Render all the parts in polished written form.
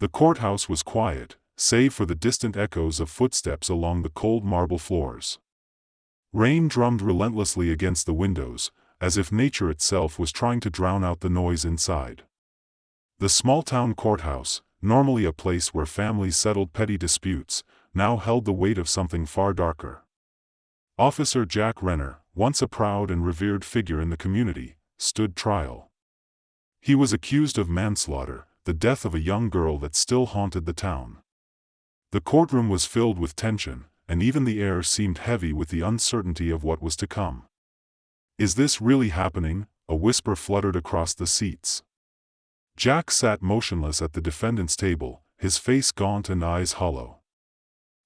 The courthouse was quiet, save for the distant echoes of footsteps along the cold marble floors. Rain drummed relentlessly against the windows, as if nature itself was trying to drown out the noise inside. The small-town courthouse, normally a place where families settled petty disputes, now held the weight of something far darker. Officer Jack Renner, once a proud and revered figure in the community, stood trial. He was accused of manslaughter, the death of a young girl that still haunted the town. The courtroom was filled with tension, and even the air seemed heavy with the uncertainty of what was to come. "Is this really happening?" a whisper fluttered across the seats. Jack sat motionless at the defendant's table, his face gaunt and eyes hollow.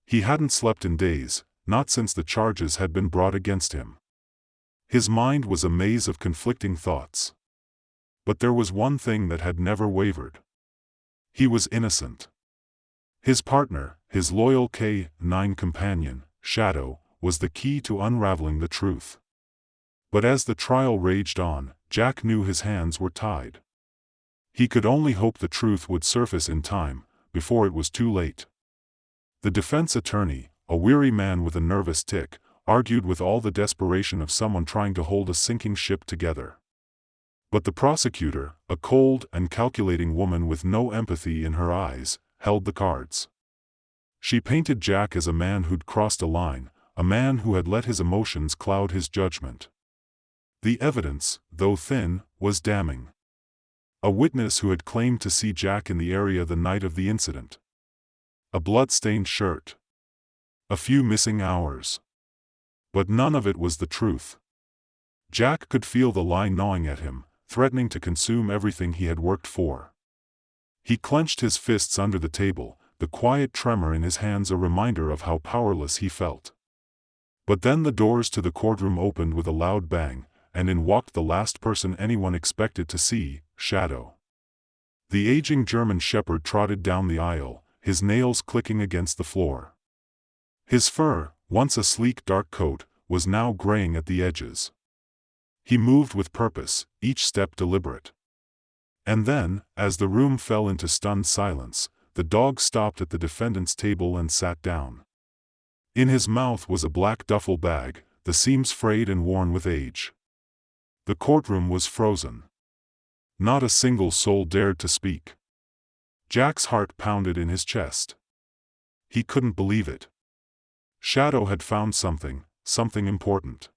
He hadn't slept in days, not since the charges had been brought against him. His mind was a maze of conflicting thoughts. But there was one thing that had never wavered. He was innocent. His partner, his loyal K-9 companion, Shadow, was the key to unraveling the truth. But as the trial raged on, Jack knew his hands were tied. He could only hope the truth would surface in time, before it was too late. The defense attorney, a weary man with a nervous tic, argued with all the desperation of someone trying to hold a sinking ship together. But the prosecutor, a cold and calculating woman with no empathy in her eyes, held the cards. She painted Jack as a man who'd crossed a line, a man who had let his emotions cloud his judgment. The evidence, though thin, was damning. A witness who had claimed to see Jack in the area the night of the incident. A blood-stained shirt. A few missing hours. But none of it was the truth. Jack could feel the lie gnawing at him, threatening to consume everything he had worked for. He clenched his fists under the table, the quiet tremor in his hands a reminder of how powerless he felt. But then the doors to the courtroom opened with a loud bang, and in walked the last person anyone expected to see, Shadow. The aging German shepherd trotted down the aisle, his nails clicking against the floor. His fur, once a sleek dark coat, was now graying at the edges. He moved with purpose, each step deliberate. And then, as the room fell into stunned silence, the dog stopped at the defendant's table and sat down. In his mouth was a black duffel bag, the seams frayed and worn with age. The courtroom was frozen. Not a single soul dared to speak. Jack's heart pounded in his chest. He couldn't believe it. Shadow had found something important.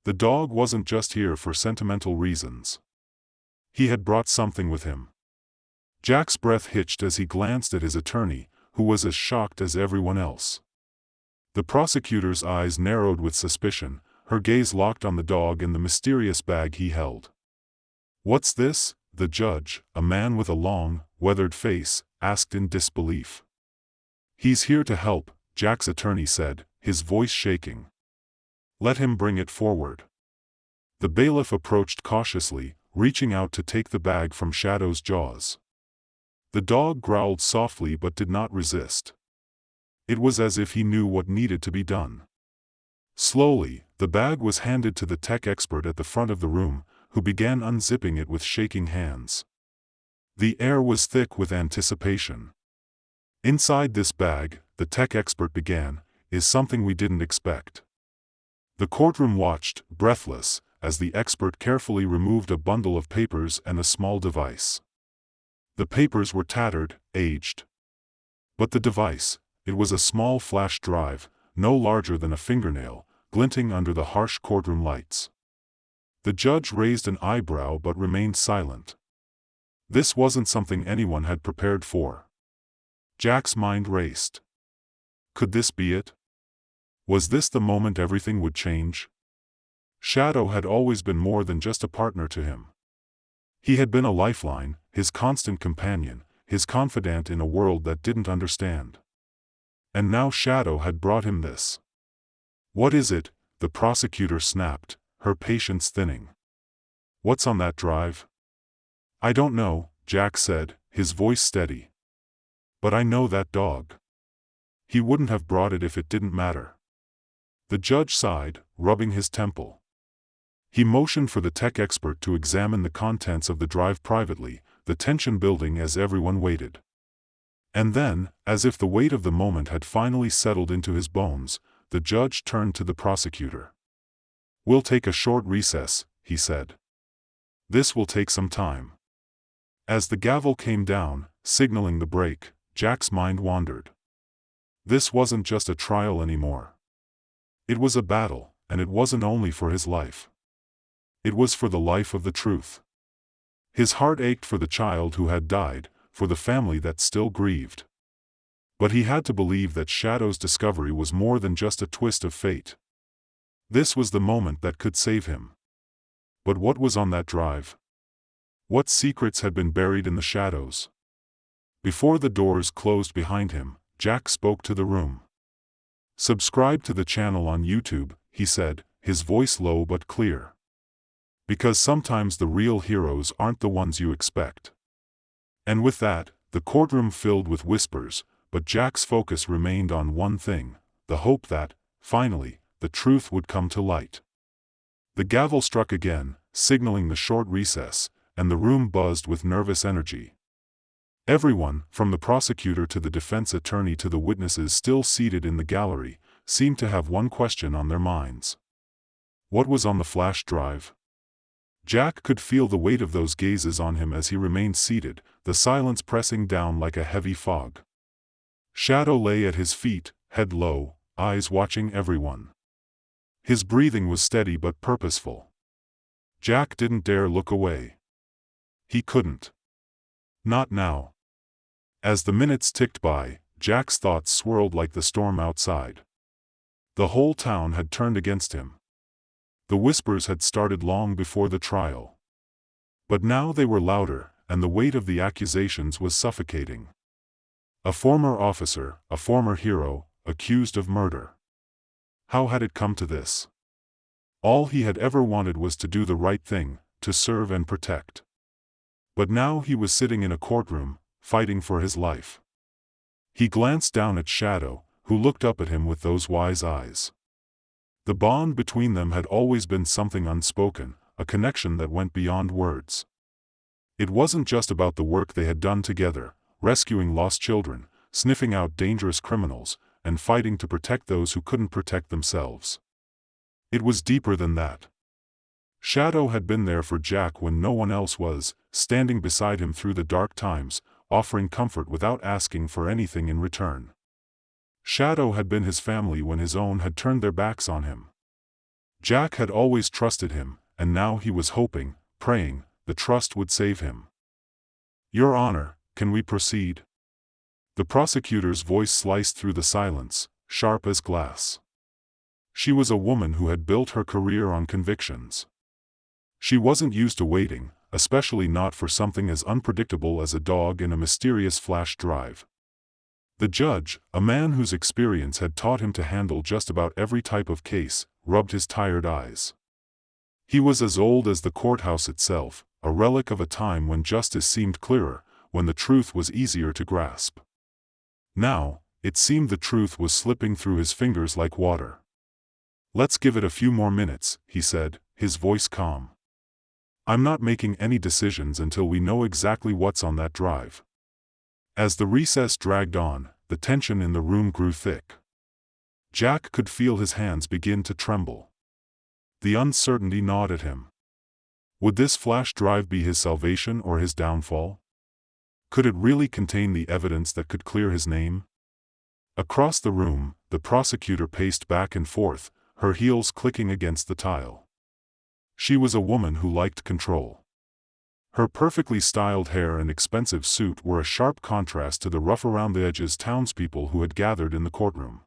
The dog wasn't just here for sentimental reasons. He had brought something with him. Jack's breath hitched as he glanced at his attorney, who was as shocked as everyone else. The prosecutor's eyes narrowed with suspicion, her gaze locked on the dog and the mysterious bag he held. "What's this?" the judge, a man with a long, weathered face, asked in disbelief. "He's here to help," Jack's attorney said, his voice shaking. "Let him bring it forward." The bailiff approached cautiously, reaching out to take the bag from Shadow's jaws. The dog growled softly but did not resist. It was as if he knew what needed to be done. Slowly, the bag was handed to the tech expert at the front of the room, who began unzipping it with shaking hands. The air was thick with anticipation. "Inside this bag," the tech expert began, "is something we didn't expect." The courtroom watched, breathless, as the expert carefully removed a bundle of papers and a small device. The papers were tattered, aged. But the device, it was a small flash drive, no larger than a fingernail, glinting under the harsh courtroom lights. The judge raised an eyebrow but remained silent. This wasn't something anyone had prepared for. Jack's mind raced. Could this be it? Was this the moment everything would change? Shadow had always been more than just a partner to him. He had been a lifeline, his constant companion, his confidant in a world that didn't understand. And now Shadow had brought him this. "What is it?" the prosecutor snapped, her patience thinning. "What's on that drive?" "I don't know," Jack said, his voice steady. "But I know that dog. He wouldn't have brought it if it didn't matter." The judge sighed, rubbing his temple. He motioned for the tech expert to examine the contents of the drive privately, the tension building as everyone waited. And then, as if the weight of the moment had finally settled into his bones, the judge turned to the prosecutor. "We'll take a short recess," he said. "This will take some time." As the gavel came down, signaling the break, Jack's mind wandered. This wasn't just a trial anymore. It was a battle, and it wasn't only for his life. It was for the life of the truth. His heart ached for the child who had died, for the family that still grieved. But he had to believe that Shadow's discovery was more than just a twist of fate. This was the moment that could save him. But what was on that drive? What secrets had been buried in the shadows? Before the doors closed behind him, Jack spoke to the room. "Subscribe to the channel on YouTube," he said, his voice low but clear. "Because sometimes the real heroes aren't the ones you expect." And with that, the courtroom filled with whispers, but Jack's focus remained on one thing: the hope that, finally, the truth would come to light. The gavel struck again, signaling the short recess, and the room buzzed with nervous energy. Everyone, from the prosecutor to the defense attorney to the witnesses still seated in the gallery, seemed to have one question on their minds. What was on the flash drive? Jack could feel the weight of those gazes on him as he remained seated, the silence pressing down like a heavy fog. Shadow lay at his feet, head low, eyes watching everyone. His breathing was steady but purposeful. Jack didn't dare look away. He couldn't. Not now. As the minutes ticked by, Jack's thoughts swirled like the storm outside. The whole town had turned against him. The whispers had started long before the trial. But now they were louder, and the weight of the accusations was suffocating. A former officer, a former hero, accused of murder. How had it come to this? All he had ever wanted was to do the right thing, to serve and protect. But now he was sitting in a courtroom, fighting for his life. He glanced down at Shadow, who looked up at him with those wise eyes. The bond between them had always been something unspoken, a connection that went beyond words. It wasn't just about the work they had done together, rescuing lost children, sniffing out dangerous criminals, and fighting to protect those who couldn't protect themselves. It was deeper than that. Shadow had been there for Jack when no one else was, standing beside him through the dark times, offering comfort without asking for anything in return. Shadow had been his family when his own had turned their backs on him. Jack had always trusted him, and now he was hoping, praying, the trust would save him. "Your Honor, can we proceed?" The prosecutor's voice sliced through the silence, sharp as glass. She was a woman who had built her career on convictions. She wasn't used to waiting, especially not for something as unpredictable as a dog in a mysterious flash drive. The judge, a man whose experience had taught him to handle just about every type of case, rubbed his tired eyes. He was as old as the courthouse itself, a relic of a time when justice seemed clearer, when the truth was easier to grasp. Now, it seemed the truth was slipping through his fingers like water. "Let's give it a few more minutes," he said, his voice calm. "I'm not making any decisions until we know exactly what's on that drive." As the recess dragged on, the tension in the room grew thick. Jack could feel his hands begin to tremble. The uncertainty gnawed at him. Would this flash drive be his salvation or his downfall? Could it really contain the evidence that could clear his name? Across the room, the prosecutor paced back and forth, her heels clicking against the tile. She was a woman who liked control. Her perfectly styled hair and expensive suit were a sharp contrast to the rough-around-the-edges townspeople who had gathered in the courtroom.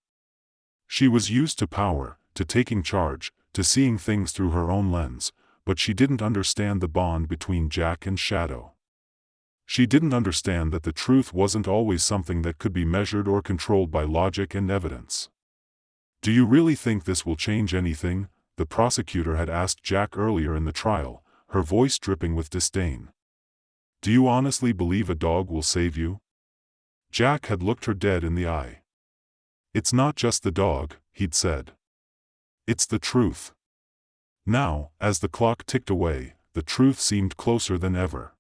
She was used to power, to taking charge, to seeing things through her own lens, but she didn't understand the bond between Jack and Shadow. She didn't understand that the truth wasn't always something that could be measured or controlled by logic and evidence. "Do you really think this will change anything?" the prosecutor had asked Jack earlier in the trial, her voice dripping with disdain. "Do you honestly believe a dog will save you?" Jack had looked her dead in the eye. "It's not just the dog," he'd said. "It's the truth." Now, as the clock ticked away, the truth seemed closer than ever.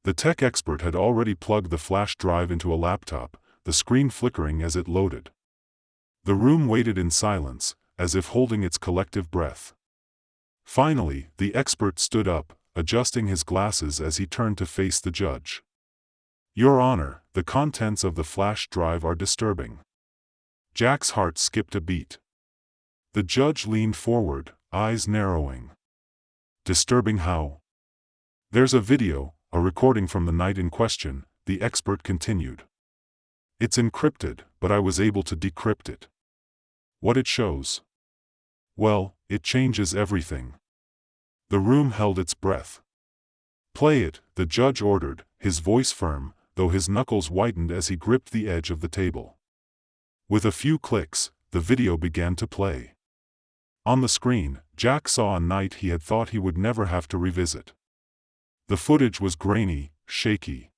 The tech expert had already plugged the flash drive into a laptop, the screen flickering as it loaded. The room waited in silence, as if holding its collective breath. Finally, the expert stood up, adjusting his glasses as he turned to face the judge. "Your Honor, the contents of the flash drive are disturbing." Jack's heart skipped a beat. The judge leaned forward, eyes narrowing. "Disturbing how?" "There's a video, a recording from the night in question," the expert continued. "It's encrypted, but I was able to decrypt it." "What it shows?" "Well, it changes everything." The room held its breath. "Play it," the judge ordered, his voice firm, though his knuckles whitened as he gripped the edge of the table. With a few clicks, the video began to play. On the screen, Jack saw a night he had thought he would never have to revisit. The footage was grainy, shaky.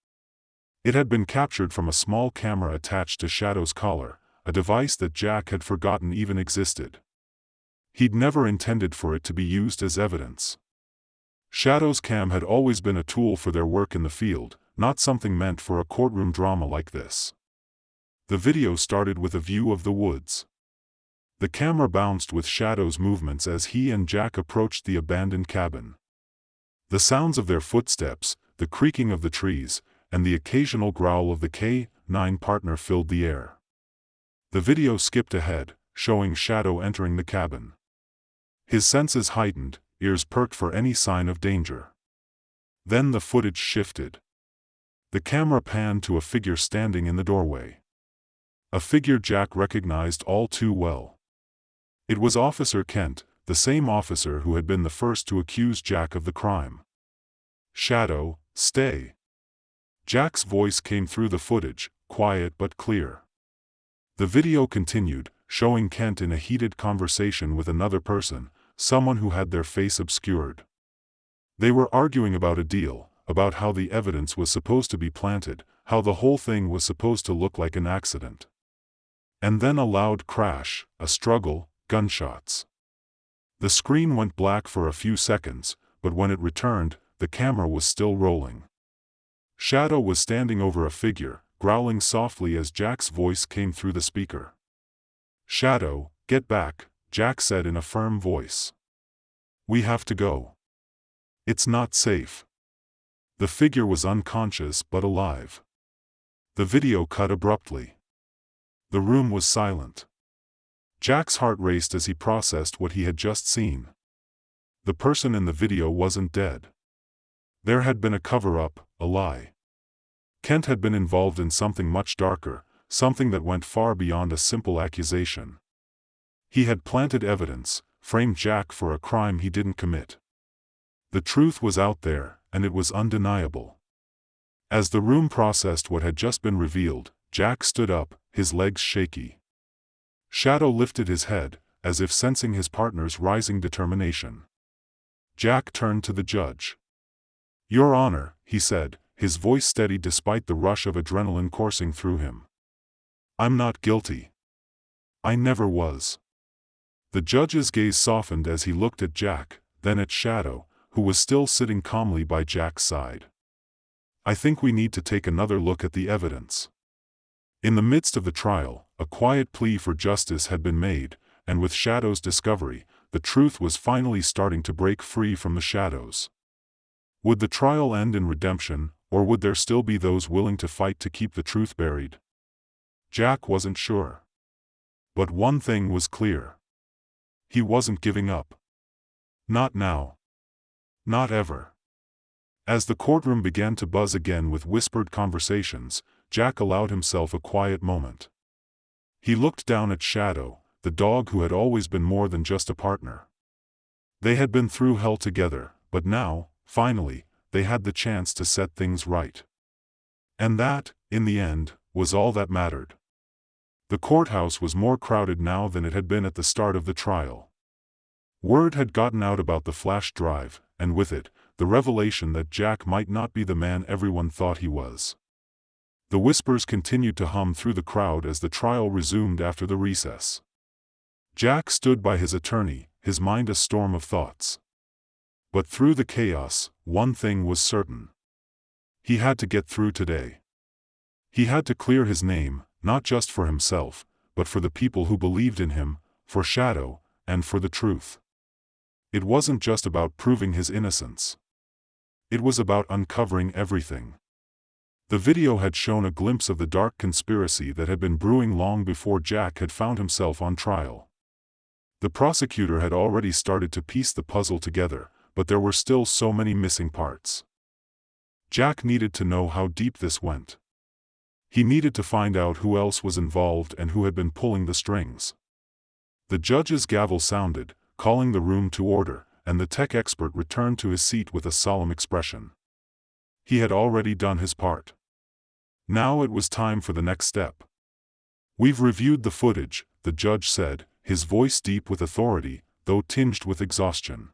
It had been captured from a small camera attached to Shadow's collar, a device that Jack had forgotten even existed. He'd never intended for it to be used as evidence. Shadow's cam had always been a tool for their work in the field, not something meant for a courtroom drama like this. The video started with a view of the woods. The camera bounced with Shadow's movements as he and Jack approached the abandoned cabin. The sounds of their footsteps, the creaking of the trees, and the occasional growl of the K-9 partner filled the air. The video skipped ahead, showing Shadow entering the cabin. His senses heightened, ears perked for any sign of danger. Then the footage shifted. The camera panned to a figure standing in the doorway. A figure Jack recognized all too well. It was Officer Kent, the same officer who had been the first to accuse Jack of the crime. "Shadow, stay." Jack's voice came through the footage, quiet but clear. The video continued, showing Kent in a heated conversation with another person, someone who had their face obscured. They were arguing about a deal, about how the evidence was supposed to be planted, how the whole thing was supposed to look like an accident. And then a loud crash, a struggle, gunshots. The screen went black for a few seconds, but when it returned, the camera was still rolling. Shadow was standing over a figure, growling softly as Jack's voice came through the speaker. "Shadow, get back," Jack said in a firm voice. "We have to go. It's not safe." The figure was unconscious but alive. The video cut abruptly. The room was silent. Jack's heart raced as he processed what he had just seen. The person in the video wasn't dead. There had been a cover-up, a lie. Kent had been involved in something much darker, something that went far beyond a simple accusation. He had planted evidence, framed Jack for a crime he didn't commit. The truth was out there, and it was undeniable. As the room processed what had just been revealed, Jack stood up, his legs shaky. Shadow lifted his head, as if sensing his partner's rising determination. Jack turned to the judge. "Your Honor," he said, his voice steady despite the rush of adrenaline coursing through him. "I'm not guilty. I never was." The judge's gaze softened as he looked at Jack, then at Shadow, who was still sitting calmly by Jack's side. "I think we need to take another look at the evidence." In the midst of the trial, a quiet plea for justice had been made, and with Shadow's discovery, the truth was finally starting to break free from the shadows. Would the trial end in redemption, or would there still be those willing to fight to keep the truth buried? Jack wasn't sure. But one thing was clear. He wasn't giving up. Not now. Not ever. As the courtroom began to buzz again with whispered conversations, Jack allowed himself a quiet moment. He looked down at Shadow, the dog who had always been more than just a partner. They had been through hell together, but now, finally, they had the chance to set things right. And that, in the end, was all that mattered. The courthouse was more crowded now than it had been at the start of the trial. Word had gotten out about the flash drive, and with it, the revelation that Jack might not be the man everyone thought he was. The whispers continued to hum through the crowd as the trial resumed after the recess. Jack stood by his attorney, his mind a storm of thoughts. But through the chaos, one thing was certain. He had to get through today. He had to clear his name, not just for himself, but for the people who believed in him, for Shadow, and for the truth. It wasn't just about proving his innocence. It was about uncovering everything. The video had shown a glimpse of the dark conspiracy that had been brewing long before Jack had found himself on trial. The prosecutor had already started to piece the puzzle together, but there were still so many missing parts. Jack needed to know how deep this went. He needed to find out who else was involved and who had been pulling the strings. The judge's gavel sounded, calling the room to order, and the tech expert returned to his seat with a solemn expression. He had already done his part. Now it was time for the next step. "We've reviewed the footage," the judge said, his voice deep with authority, though tinged with exhaustion.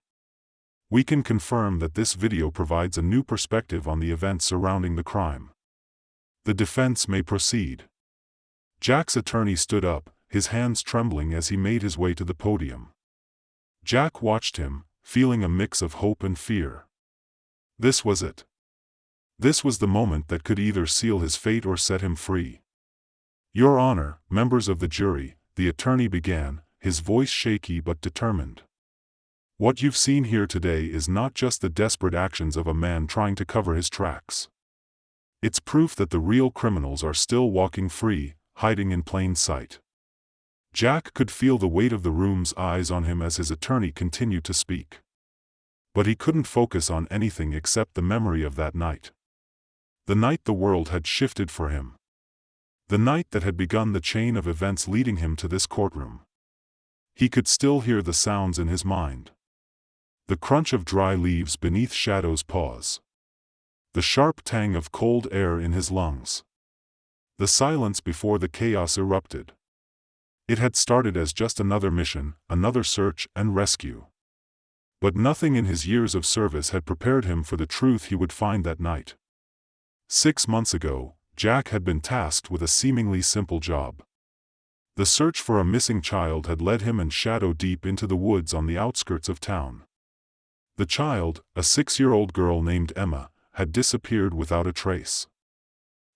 "We can confirm that this video provides a new perspective on the events surrounding the crime. The defense may proceed." Jack's attorney stood up, his hands trembling as he made his way to the podium. Jack watched him, feeling a mix of hope and fear. This was it. This was the moment that could either seal his fate or set him free. "Your Honor, members of the jury," the attorney began, his voice shaky but determined. "What you've seen here today is not just the desperate actions of a man trying to cover his tracks. It's proof that the real criminals are still walking free, hiding in plain sight." Jack could feel the weight of the room's eyes on him as his attorney continued to speak. But he couldn't focus on anything except the memory of that night. The night the world had shifted for him. The night that had begun the chain of events leading him to this courtroom. He could still hear the sounds in his mind. The crunch of dry leaves beneath Shadow's paws. The sharp tang of cold air in his lungs. The silence before the chaos erupted. It had started as just another mission, another search and rescue. But nothing in his years of service had prepared him for the truth he would find that night. 6 months ago, Jack had been tasked with a seemingly simple job. The search for a missing child had led him and Shadow deep into the woods on the outskirts of town. The child, a 6-year-old girl named Emma, had disappeared without a trace.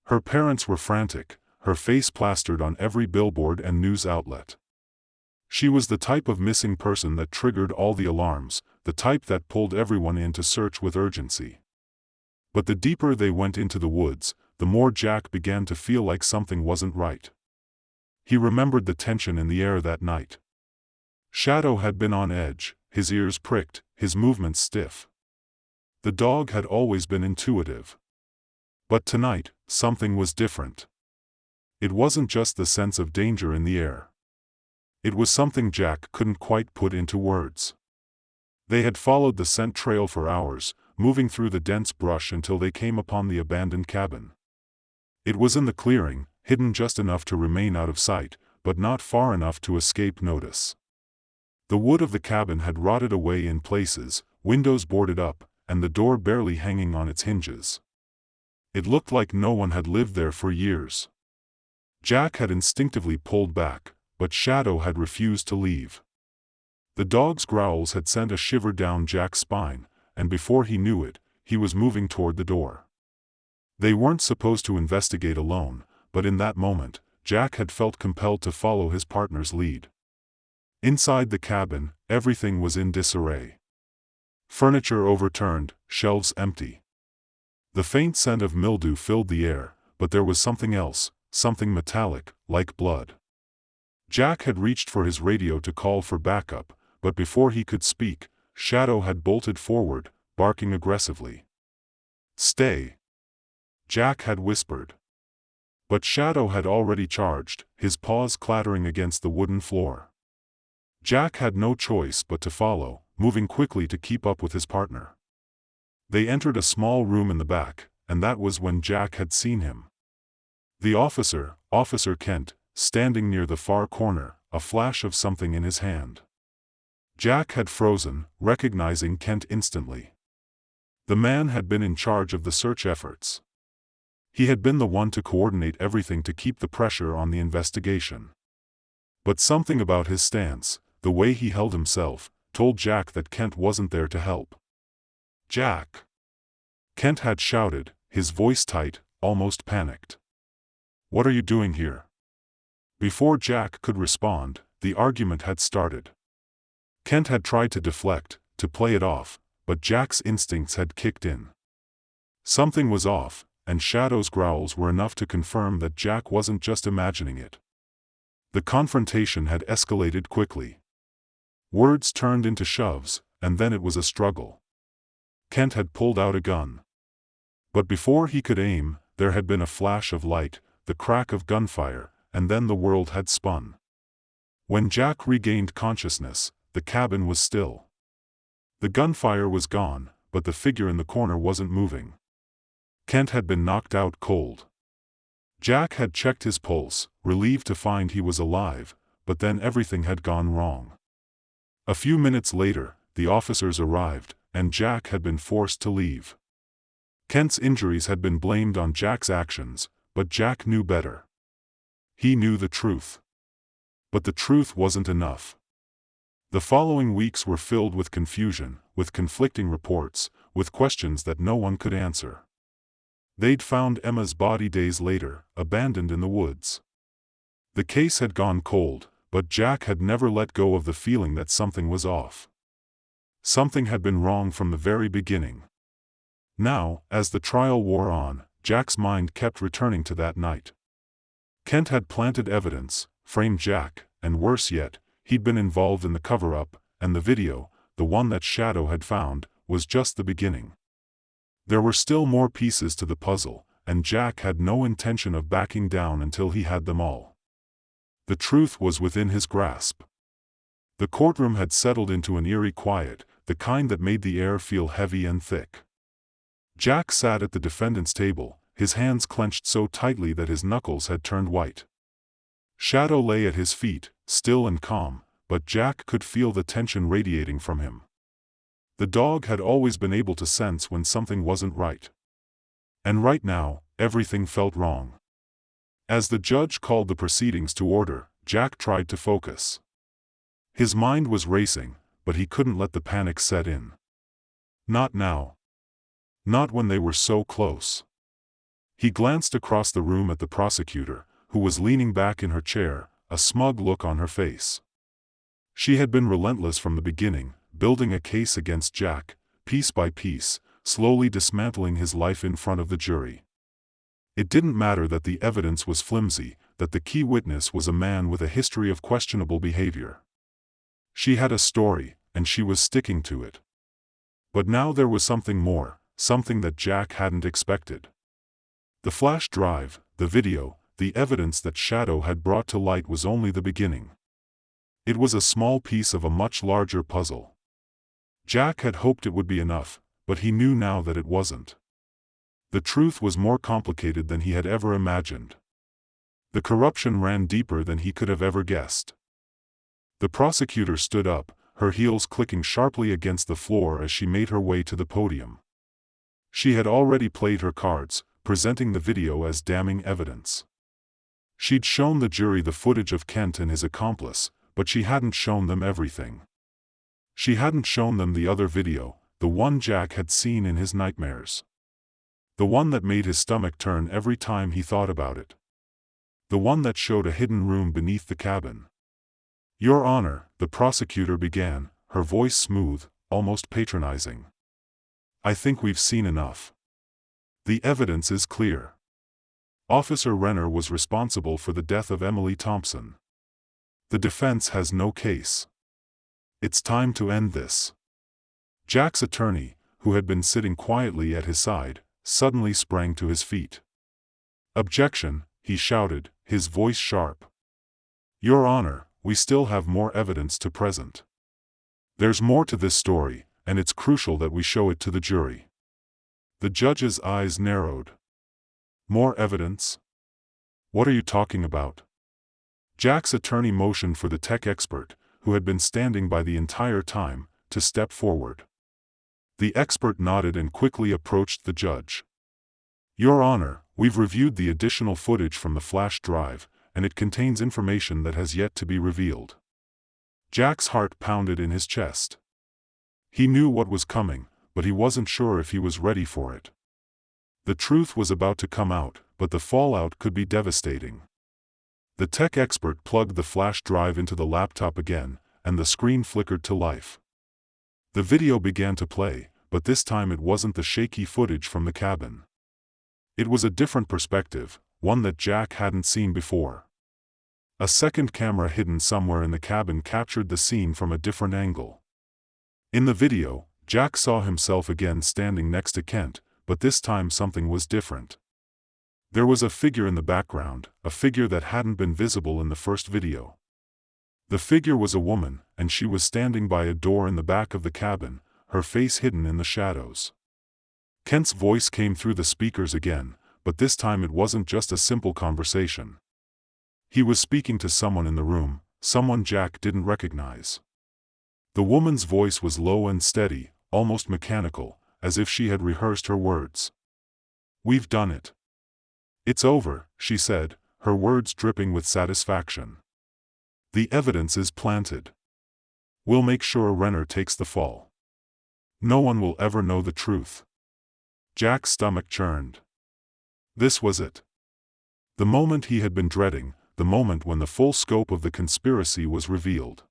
Her parents were frantic, her face plastered on every billboard and news outlet. She was the type of missing person that triggered all the alarms, the type that pulled everyone in to search with urgency. But the deeper they went into the woods, the more Jack began to feel like something wasn't right. He remembered the tension in the air that night. Shadow had been on edge, his ears pricked, his movements stiff. The dog had always been intuitive. But tonight, something was different. It wasn't just the sense of danger in the air. It was something Jack couldn't quite put into words. They had followed the scent trail for hours, moving through the dense brush until they came upon the abandoned cabin. It was in the clearing, hidden just enough to remain out of sight, but not far enough to escape notice. The wood of the cabin had rotted away in places, windows boarded up, and the door barely hanging on its hinges. It looked like no one had lived there for years. Jack had instinctively pulled back, but Shadow had refused to leave. The dog's growls had sent a shiver down Jack's spine, and before he knew it, he was moving toward the door. They weren't supposed to investigate alone, but in that moment, Jack had felt compelled to follow his partner's lead. Inside the cabin, everything was in disarray. Furniture overturned, shelves empty. The faint scent of mildew filled the air, but there was something else, something metallic, like blood. Jack had reached for his radio to call for backup, but before he could speak, Shadow had bolted forward, barking aggressively. "Stay!" Jack had whispered. But Shadow had already charged, his paws clattering against the wooden floor. Jack had no choice but to follow, moving quickly to keep up with his partner. They entered a small room in the back, and that was when Jack had seen him. The officer, Officer Kent, standing near the far corner, a flash of something in his hand. Jack had frozen, recognizing Kent instantly. The man had been in charge of the search efforts. He had been the one to coordinate everything to keep the pressure on the investigation. But something about his stance, the way he held himself, told Jack that Kent wasn't there to help. "Jack!" Kent had shouted, his voice tight, almost panicked. "What are you doing here?" Before Jack could respond, the argument had started. Kent had tried to deflect, to play it off, but Jack's instincts had kicked in. Something was off, and Shadow's growls were enough to confirm that Jack wasn't just imagining it. The confrontation had escalated quickly. Words turned into shoves, and then it was a struggle. Kent had pulled out a gun. But before he could aim, there had been a flash of light, the crack of gunfire, and then the world had spun. When Jack regained consciousness, the cabin was still. The gunfire was gone, but the figure in the corner wasn't moving. Kent had been knocked out cold. Jack had checked his pulse, relieved to find he was alive, but then everything had gone wrong. A few minutes later, the officers arrived, and Jack had been forced to leave. Kent's injuries had been blamed on Jack's actions, but Jack knew better. He knew the truth. But the truth wasn't enough. The following weeks were filled with confusion, with conflicting reports, with questions that no one could answer. They'd found Emma's body days later, abandoned in the woods. The case had gone cold, but Jack had never let go of the feeling that something was off. Something had been wrong from the very beginning. Now, as the trial wore on, Jack's mind kept returning to that night. Kent had planted evidence, framed Jack, and worse yet, he'd been involved in the cover-up, and the video, the one that Shadow had found, was just the beginning. There were still more pieces to the puzzle, and Jack had no intention of backing down until he had them all. The truth was within his grasp. The courtroom had settled into an eerie quiet, the kind that made the air feel heavy and thick. Jack sat at the defendant's table, his hands clenched so tightly that his knuckles had turned white. Shadow lay at his feet, still and calm, but Jack could feel the tension radiating from him. The dog had always been able to sense when something wasn't right. And right now, everything felt wrong. As the judge called the proceedings to order, Jack tried to focus. His mind was racing, but he couldn't let the panic set in. Not now. Not when they were so close. He glanced across the room at the prosecutor, who was leaning back in her chair, a smug look on her face. She had been relentless from the beginning, building a case against Jack, piece by piece, slowly dismantling his life in front of the jury. It didn't matter that the evidence was flimsy, that the key witness was a man with a history of questionable behavior. She had a story, and she was sticking to it. But now there was something more, something that Jack hadn't expected. The flash drive, the video, the evidence that Shadow had brought to light was only the beginning. It was a small piece of a much larger puzzle. Jack had hoped it would be enough, but he knew now that it wasn't. The truth was more complicated than he had ever imagined. The corruption ran deeper than he could have ever guessed. The prosecutor stood up, her heels clicking sharply against the floor as she made her way to the podium. She had already played her cards, presenting the video as damning evidence. She'd shown the jury the footage of Kent and his accomplice, but she hadn't shown them everything. She hadn't shown them the other video, the one Jack had seen in his nightmares. The one that made his stomach turn every time he thought about it. The one that showed a hidden room beneath the cabin. "Your Honor," the prosecutor began, her voice smooth, almost patronizing. "I think we've seen enough. The evidence is clear. Officer Renner was responsible for the death of Emily Thompson. The defense has no case. It's time to end this." Jack's attorney, who had been sitting quietly at his side, suddenly sprang to his feet. "Objection," he shouted, his voice sharp. "Your Honor, we still have more evidence to present. There's more to this story, and it's crucial that we show it to the jury." The judge's eyes narrowed. "More evidence? What are you talking about?" Jack's attorney motioned for the tech expert, who had been standing by the entire time, to step forward. The expert nodded and quickly approached the judge. "Your Honor, we've reviewed the additional footage from the flash drive, and it contains information that has yet to be revealed." Jack's heart pounded in his chest. He knew what was coming, but he wasn't sure if he was ready for it. The truth was about to come out, but the fallout could be devastating. The tech expert plugged the flash drive into the laptop again, and the screen flickered to life. The video began to play, but this time it wasn't the shaky footage from the cabin. It was a different perspective, one that Jack hadn't seen before. A second camera hidden somewhere in the cabin captured the scene from a different angle. In the video, Jack saw himself again standing next to Kent, but this time something was different. There was a figure in the background, a figure that hadn't been visible in the first video. The figure was a woman, and she was standing by a door in the back of the cabin, her face hidden in the shadows. Kent's voice came through the speakers again, but this time it wasn't just a simple conversation. He was speaking to someone in the room, someone Jack didn't recognize. The woman's voice was low and steady, almost mechanical, as if she had rehearsed her words. "We've done it. It's over," she said, her words dripping with satisfaction. "The evidence is planted. We'll make sure Renner takes the fall. No one will ever know the truth." Jack's stomach churned. This was it. The moment he had been dreading, the moment when the full scope of the conspiracy was revealed.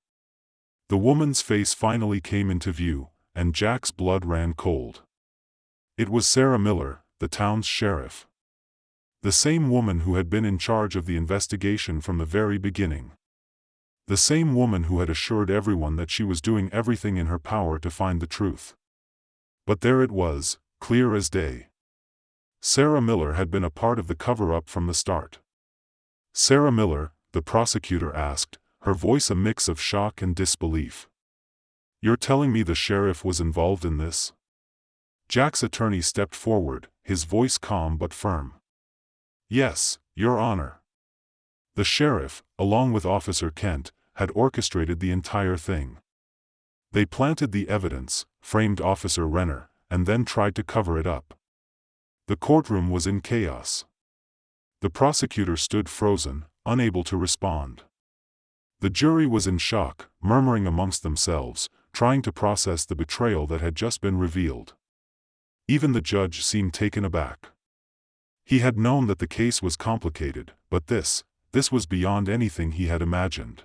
The woman's face finally came into view, and Jack's blood ran cold. It was Sarah Miller, the town's sheriff. The same woman who had been in charge of the investigation from the very beginning. The same woman who had assured everyone that she was doing everything in her power to find the truth. But there it was, clear as day. Sarah Miller had been a part of the cover-up from the start. "Sarah Miller," the prosecutor asked, her voice a mix of shock and disbelief. "You're telling me the sheriff was involved in this?" Jack's attorney stepped forward, his voice calm but firm. "Yes, Your Honor." The sheriff, along with Officer Kent, had orchestrated the entire thing. They planted the evidence, framed Officer Renner, and then tried to cover it up. The courtroom was in chaos. The prosecutor stood frozen, unable to respond. The jury was in shock, murmuring amongst themselves, trying to process the betrayal that had just been revealed. Even the judge seemed taken aback. He had known that the case was complicated, but this was beyond anything he had imagined.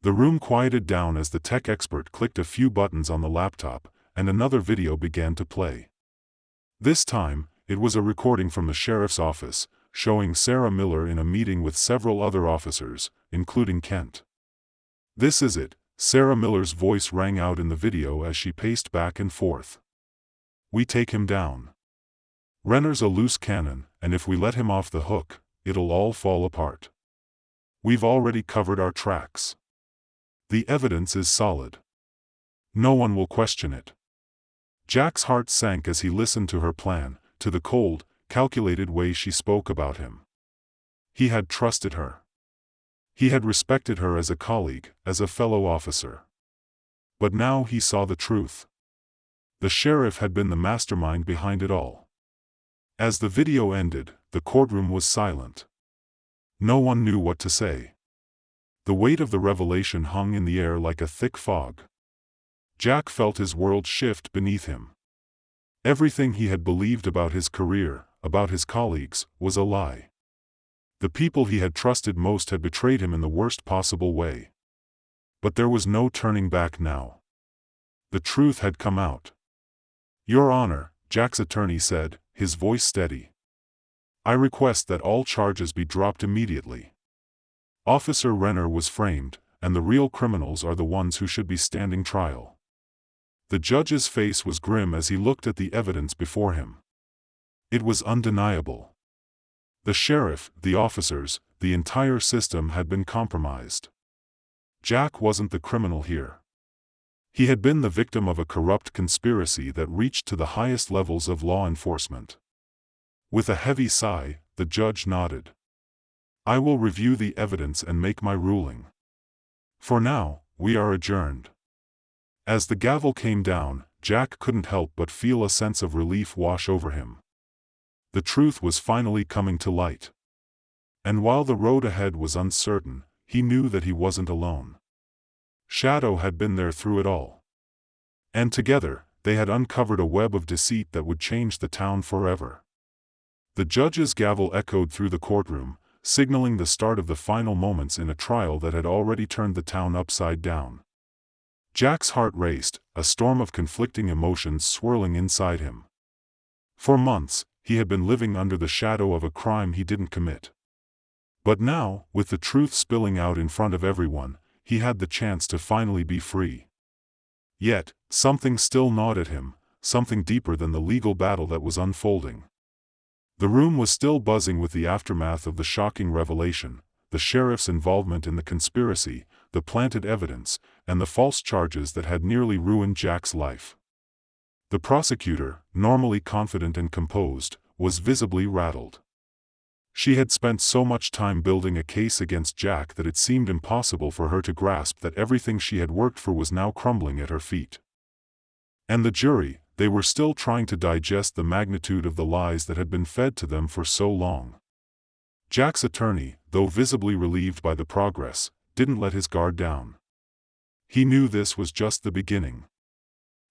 The room quieted down as the tech expert clicked a few buttons on the laptop, and another video began to play. This time, it was a recording from the sheriff's office, showing Sarah Miller in a meeting with several other officers, including Kent. "This is it," Sarah Miller's voice rang out in the video as she paced back and forth. "We take him down. Renner's a loose cannon, and if we let him off the hook, it'll all fall apart. We've already covered our tracks. The evidence is solid. No one will question it." Jack's heart sank as he listened to her plan, to the cold, calculated way she spoke about him. He had trusted her. He had respected her as a colleague, as a fellow officer. But now he saw the truth. The sheriff had been the mastermind behind it all. As the video ended, the courtroom was silent. No one knew what to say. The weight of the revelation hung in the air like a thick fog. Jack felt his world shift beneath him. Everything he had believed about his career, about his colleagues, was a lie. The people he had trusted most had betrayed him in the worst possible way. But there was no turning back now. The truth had come out. "Your Honor," Jack's attorney said, his voice steady. "I request that all charges be dropped immediately. Officer Renner was framed, and the real criminals are the ones who should be standing trial." The judge's face was grim as he looked at the evidence before him. It was undeniable. The sheriff, the officers, the entire system had been compromised. Jack wasn't the criminal here. He had been the victim of a corrupt conspiracy that reached to the highest levels of law enforcement. With a heavy sigh, the judge nodded. "I will review the evidence and make my ruling. For now, we are adjourned." As the gavel came down, Jack couldn't help but feel a sense of relief wash over him. The truth was finally coming to light. And while the road ahead was uncertain, he knew that he wasn't alone. Shadow had been there through it all. And together, they had uncovered a web of deceit that would change the town forever. The judge's gavel echoed through the courtroom, signaling the start of the final moments in a trial that had already turned the town upside down. Jack's heart raced, a storm of conflicting emotions swirling inside him. For months, he had been living under the shadow of a crime he didn't commit. But now, with the truth spilling out in front of everyone, he had the chance to finally be free. Yet, something still gnawed at him, something deeper than the legal battle that was unfolding. The room was still buzzing with the aftermath of the shocking revelation, the sheriff's involvement in the conspiracy, the planted evidence, and the false charges that had nearly ruined Jack's life. The prosecutor, normally confident and composed, was visibly rattled. She had spent so much time building a case against Jack that it seemed impossible for her to grasp that everything she had worked for was now crumbling at her feet. And the jury, they were still trying to digest the magnitude of the lies that had been fed to them for so long. Jack's attorney, though visibly relieved by the progress, didn't let his guard down. He knew this was just the beginning.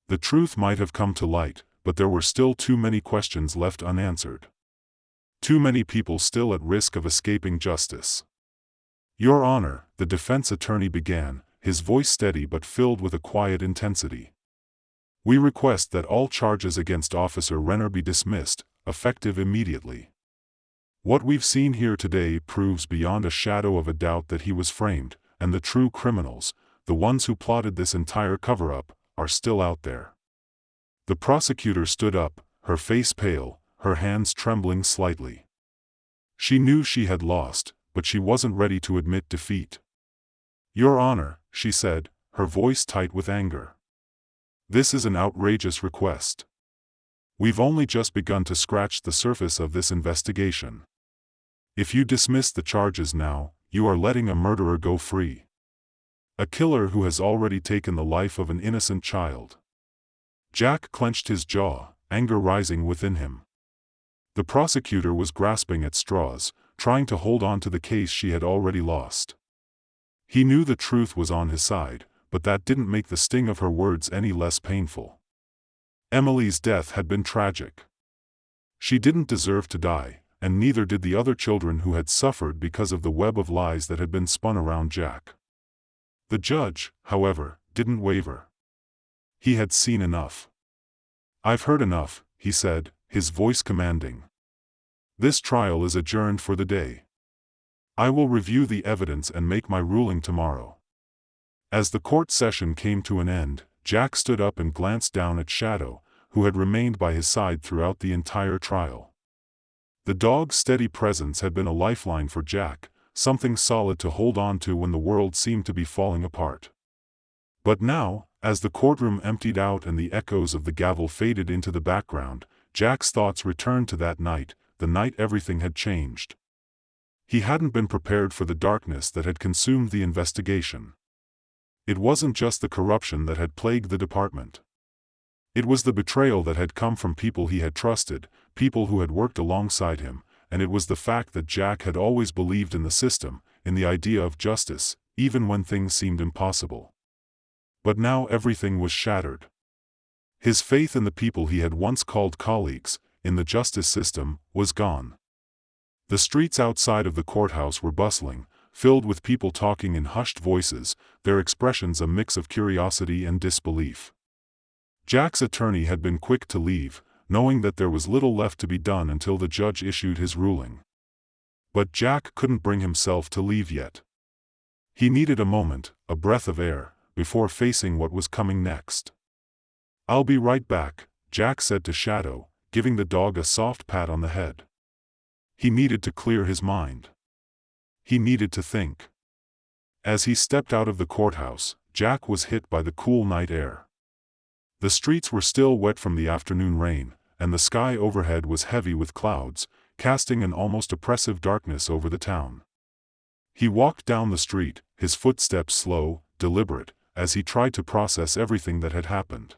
The truth might have come to light, but there were still too many questions left unanswered. Too many people still at risk of escaping justice. "Your Honor," the defense attorney began, his voice steady but filled with a quiet intensity. "We request that all charges against Officer Renner be dismissed, effective immediately. What we've seen here today proves beyond a shadow of a doubt that he was framed, and the true criminals, the ones who plotted this entire cover-up, are still out there." The prosecutor stood up, her face pale, her hands trembling slightly. She knew she had lost, but she wasn't ready to admit defeat. "Your Honor," she said, her voice tight with anger. "This is an outrageous request. We've only just begun to scratch the surface of this investigation. If you dismiss the charges now, you are letting a murderer go free. A killer who has already taken the life of an innocent child." Jack clenched his jaw, anger rising within him. The prosecutor was grasping at straws, trying to hold on to the case she had already lost. He knew the truth was on his side, but that didn't make the sting of her words any less painful. Emily's death had been tragic. She didn't deserve to die, and neither did the other children who had suffered because of the web of lies that had been spun around Jack. The judge, however, didn't waver. He had seen enough. "I've heard enough," he said, his voice commanding. "This trial is adjourned for the day. I will review the evidence and make my ruling tomorrow." As the court session came to an end, Jack stood up and glanced down at Shadow, who had remained by his side throughout the entire trial. The dog's steady presence had been a lifeline for Jack, something solid to hold on to when the world seemed to be falling apart. But now, as the courtroom emptied out and the echoes of the gavel faded into the background, Jack's thoughts returned to that night, the night everything had changed. He hadn't been prepared for the darkness that had consumed the investigation. It wasn't just the corruption that had plagued the department. It was the betrayal that had come from people he had trusted, people who had worked alongside him, and it was the fact that Jack had always believed in the system, in the idea of justice, even when things seemed impossible. But now everything was shattered. His faith in the people he had once called colleagues, in the justice system, was gone. The streets outside of the courthouse were bustling, filled with people talking in hushed voices, their expressions a mix of curiosity and disbelief. Jack's attorney had been quick to leave, knowing that there was little left to be done until the judge issued his ruling. But Jack couldn't bring himself to leave yet. He needed a moment, a breath of air, before facing what was coming next. "I'll be right back," Jack said to Shadow, giving the dog a soft pat on the head. He needed to clear his mind. He needed to think. As he stepped out of the courthouse, Jack was hit by the cool night air. The streets were still wet from the afternoon rain, and the sky overhead was heavy with clouds, casting an almost oppressive darkness over the town. He walked down the street, his footsteps slow, deliberate, as he tried to process everything that had happened.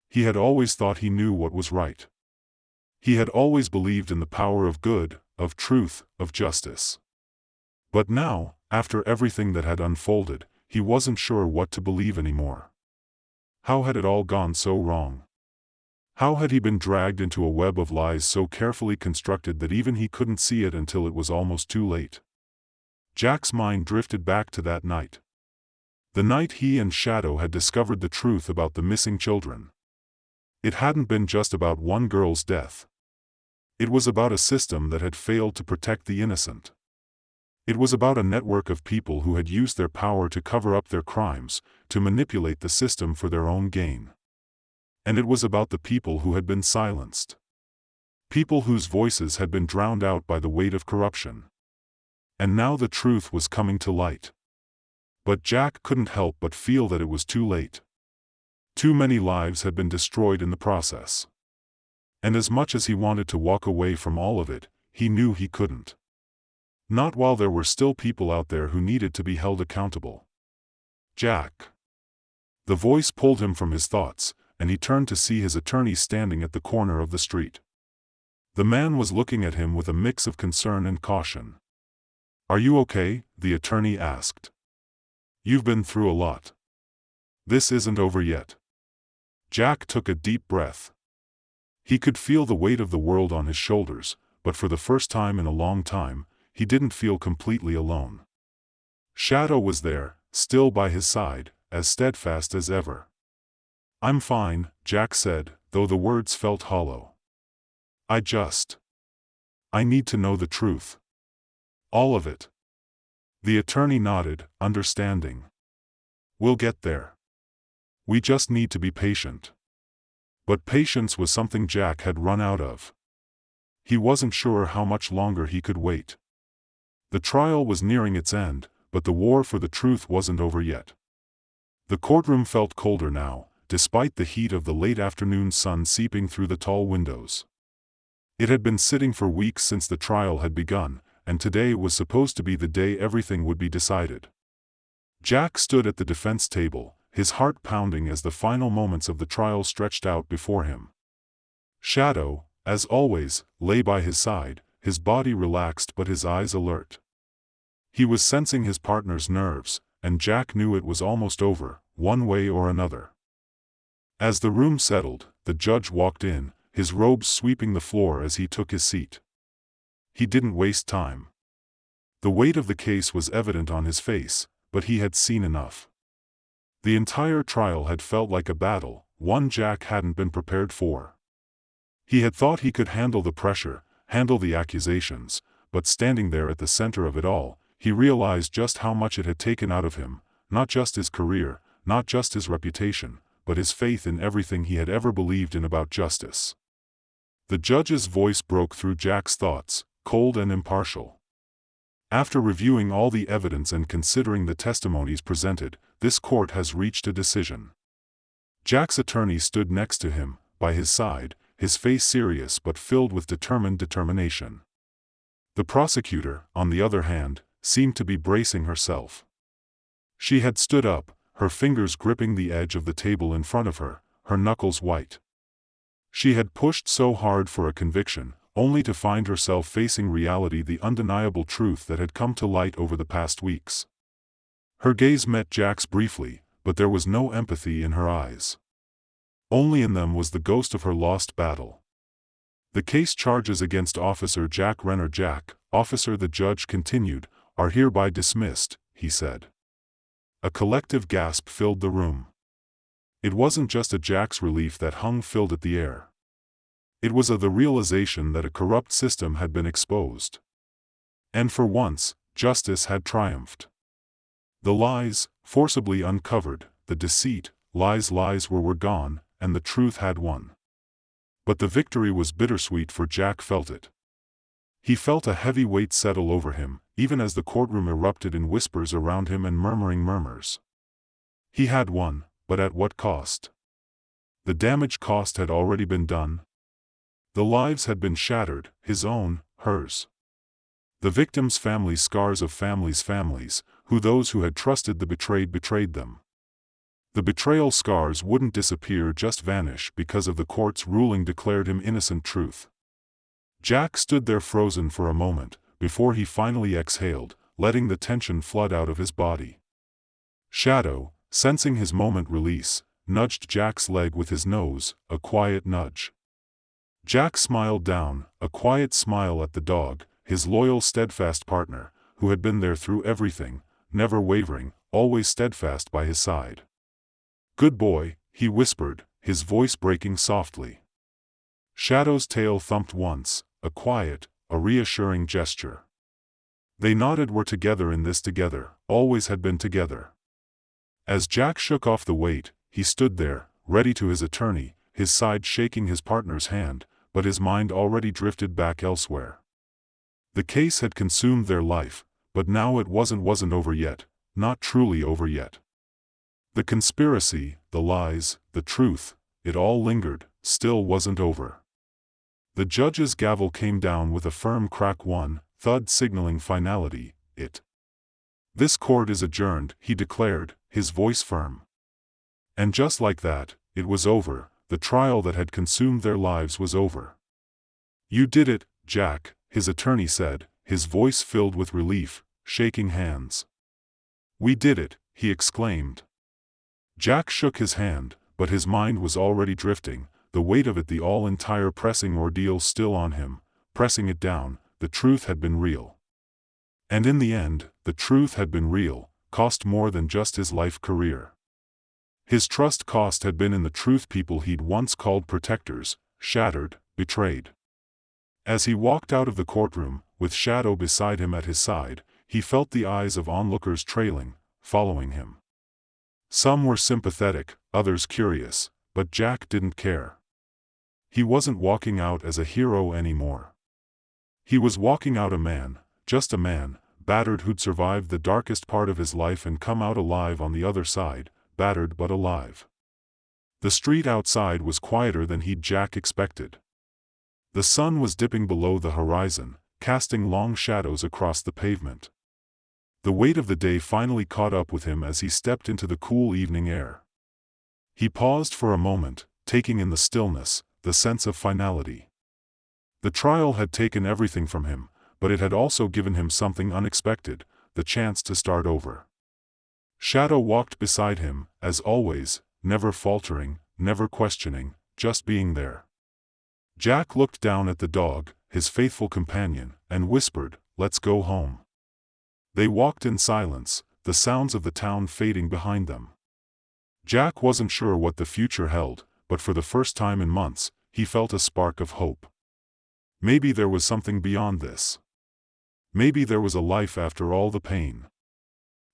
He had always thought he knew what was right. He had always believed in the power of good, of truth, of justice. But now, after everything that had unfolded, he wasn't sure what to believe anymore. How had it all gone so wrong? How had he been dragged into a web of lies so carefully constructed that even he couldn't see it until it was almost too late? Jack's mind drifted back to that night. The night he and Shadow had discovered the truth about the missing children. It hadn't been just about one girl's death. It was about a system that had failed to protect the innocent. It was about a network of people who had used their power to cover up their crimes, to manipulate the system for their own gain. And it was about the people who had been silenced. People whose voices had been drowned out by the weight of corruption. And now the truth was coming to light. But Jack couldn't help but feel that it was too late. Too many lives had been destroyed in the process. And as much as he wanted to walk away from all of it, he knew he couldn't. Not while there were still people out there who needed to be held accountable. Jack. The voice pulled him from his thoughts, and he turned to see his attorney standing at the corner of the street. The man was looking at him with a mix of concern and caution. "Are you okay?" the attorney asked. "You've been through a lot. This isn't over yet." Jack took a deep breath. He could feel the weight of the world on his shoulders, but for the first time in a long time, he didn't feel completely alone. Shadow was there, still by his side, as steadfast as ever. "I'm fine," Jack said, though the words felt hollow. I need to know the truth. All of it." The attorney nodded, understanding. "We'll get there. We just need to be patient." But patience was something Jack had run out of. He wasn't sure how much longer he could wait. The trial was nearing its end, but the war for the truth wasn't over yet. The courtroom felt colder now, despite the heat of the late afternoon sun seeping through the tall windows. It had been sitting for weeks since the trial had begun, and today was supposed to be the day everything would be decided. Jack stood at the defense table, his heart pounding as the final moments of the trial stretched out before him. Shadow, as always, lay by his side, his body relaxed but his eyes alert. He was sensing his partner's nerves, and Jack knew it was almost over, one way or another. As the room settled, the judge walked in, his robes sweeping the floor as he took his seat. He didn't waste time. The weight of the case was evident on his face, but he had seen enough. The entire trial had felt like a battle, one Jack hadn't been prepared for. He had thought he could handle the pressure, handle the accusations, but standing there at the center of it all, he realized just how much it had taken out of him, not just his career, not just his reputation, but his faith in everything he had ever believed in about justice. The judge's voice broke through Jack's thoughts, cold and impartial. "After reviewing all the evidence and considering the testimonies presented, this court has reached a decision." Jack's attorney stood next to him, by his side, his face serious but filled with determined determination. The prosecutor, on the other hand, seemed to be bracing herself. She had stood up, her fingers gripping the edge of the table in front of her, her knuckles white. She had pushed so hard for a conviction, only to find herself facing reality, the undeniable truth that had come to light over the past weeks. Her gaze met Jack's briefly, but there was no empathy in her eyes. Only in them was the ghost of her lost battle. "The case charges against Officer Jack Renner Jack, Officer," the judge continued, "are hereby dismissed," he said. A collective gasp filled the room. It wasn't just a Jack's relief that filled the air. It was the realization that a corrupt system had been exposed. And for once, justice had triumphed. The lies, forcibly uncovered, the deceit, lies were gone, and the truth had won. But the victory was bittersweet, for Jack felt it. He felt a heavy weight settle over him, even as the courtroom erupted in whispers around him and murmuring murmurs. He had won, but at what cost? The damage cost had already been done. The lives had been shattered, his own, hers. The victims' families, scars of families, those who had trusted the betrayed them. The betrayal scars wouldn't disappear, just vanish, because of the court's ruling declared him innocent. Truth. Jack stood there frozen for a moment, before he finally exhaled, letting the tension flood out of his body. Shadow, sensing his moment release, nudged Jack's leg with his nose, a quiet nudge. Jack smiled down, a quiet smile at the dog, his loyal steadfast partner, who had been there through everything, never wavering, always steadfast by his side. "Good boy," he whispered, his voice breaking softly. Shadow's tail thumped once, a quiet, a reassuring gesture. They nodded. Were together in this, together, always had been together. As Jack shook off the weight, he stood there, ready to his attorney, his side shaking his partner's hand, but his mind already drifted back elsewhere. The case had consumed their life, but now it wasn't over yet, not truly over yet. The conspiracy, the lies, the truth, it all lingered, still wasn't over. The judge's gavel came down with a firm crack, one thud signaling finality. This court is adjourned, he declared, his voice firm. And just like that, it was over, the trial that had consumed their lives was over. "You did it, Jack," his attorney said, his voice filled with relief, shaking hands. "We did it," he exclaimed. Jack shook his hand, but his mind was already drifting, the weight of it, the all-entire pressing ordeal still on him, pressing it down. The truth had been real. And in the end, the truth had been real, cost more than just his life career. His trust cost had been in the truth, people he'd once called protectors, shattered, betrayed. As he walked out of the courtroom, with Shadow beside him at his side, he felt the eyes of onlookers trailing, following him. Some were sympathetic, others curious, but Jack didn't care. He wasn't walking out as a hero anymore. He was walking out a man, just a man, battered, who'd survived the darkest part of his life and come out alive on the other side, battered but alive. The street outside was quieter than Jack expected. The sun was dipping below the horizon, casting long shadows across the pavement. The weight of the day finally caught up with him as he stepped into the cool evening air. He paused for a moment, taking in the stillness, the sense of finality. The trial had taken everything from him, but it had also given him something unexpected, the chance to start over. Shadow walked beside him, as always, never faltering, never questioning, just being there. Jack looked down at the dog, his faithful companion, and whispered, "Let's go home." They walked in silence, the sounds of the town fading behind them. Jack wasn't sure what the future held, but for the first time in months, he felt a spark of hope. Maybe there was something beyond this. Maybe there was a life after all the pain.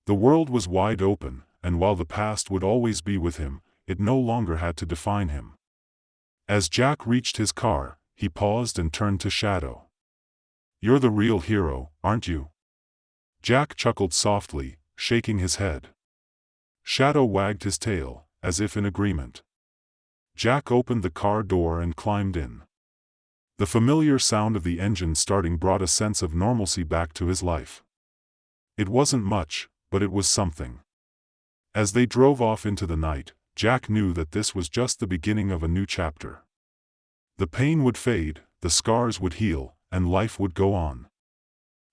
The world was wide open, and while the past would always be with him, it no longer had to define him. As Jack reached his car, he paused and turned to Shadow. "You're the real hero, aren't you?" Jack chuckled softly, shaking his head. Shadow wagged his tail, as if in agreement. Jack opened the car door and climbed in. The familiar sound of the engine starting brought a sense of normalcy back to his life. It wasn't much, but it was something. As they drove off into the night, Jack knew that this was just the beginning of a new chapter. The pain would fade, the scars would heal, and life would go on.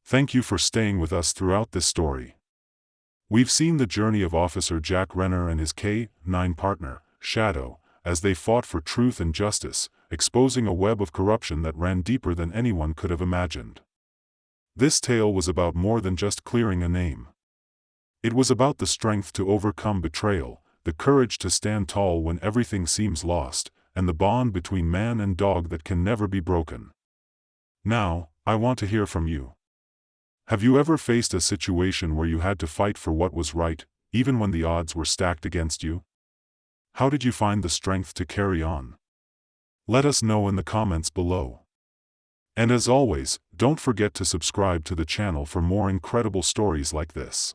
Thank you for staying with us throughout this story. We've seen the journey of Officer Jack Renner and his K-9 partner, Shadow, as they fought for truth and justice, exposing a web of corruption that ran deeper than anyone could have imagined. This tale was about more than just clearing a name. It was about the strength to overcome betrayal, the courage to stand tall when everything seems lost, and the bond between man and dog that can never be broken. Now, I want to hear from you. Have you ever faced a situation where you had to fight for what was right, even when the odds were stacked against you? How did you find the strength to carry on? Let us know in the comments below. And as always, don't forget to subscribe to the channel for more incredible stories like this.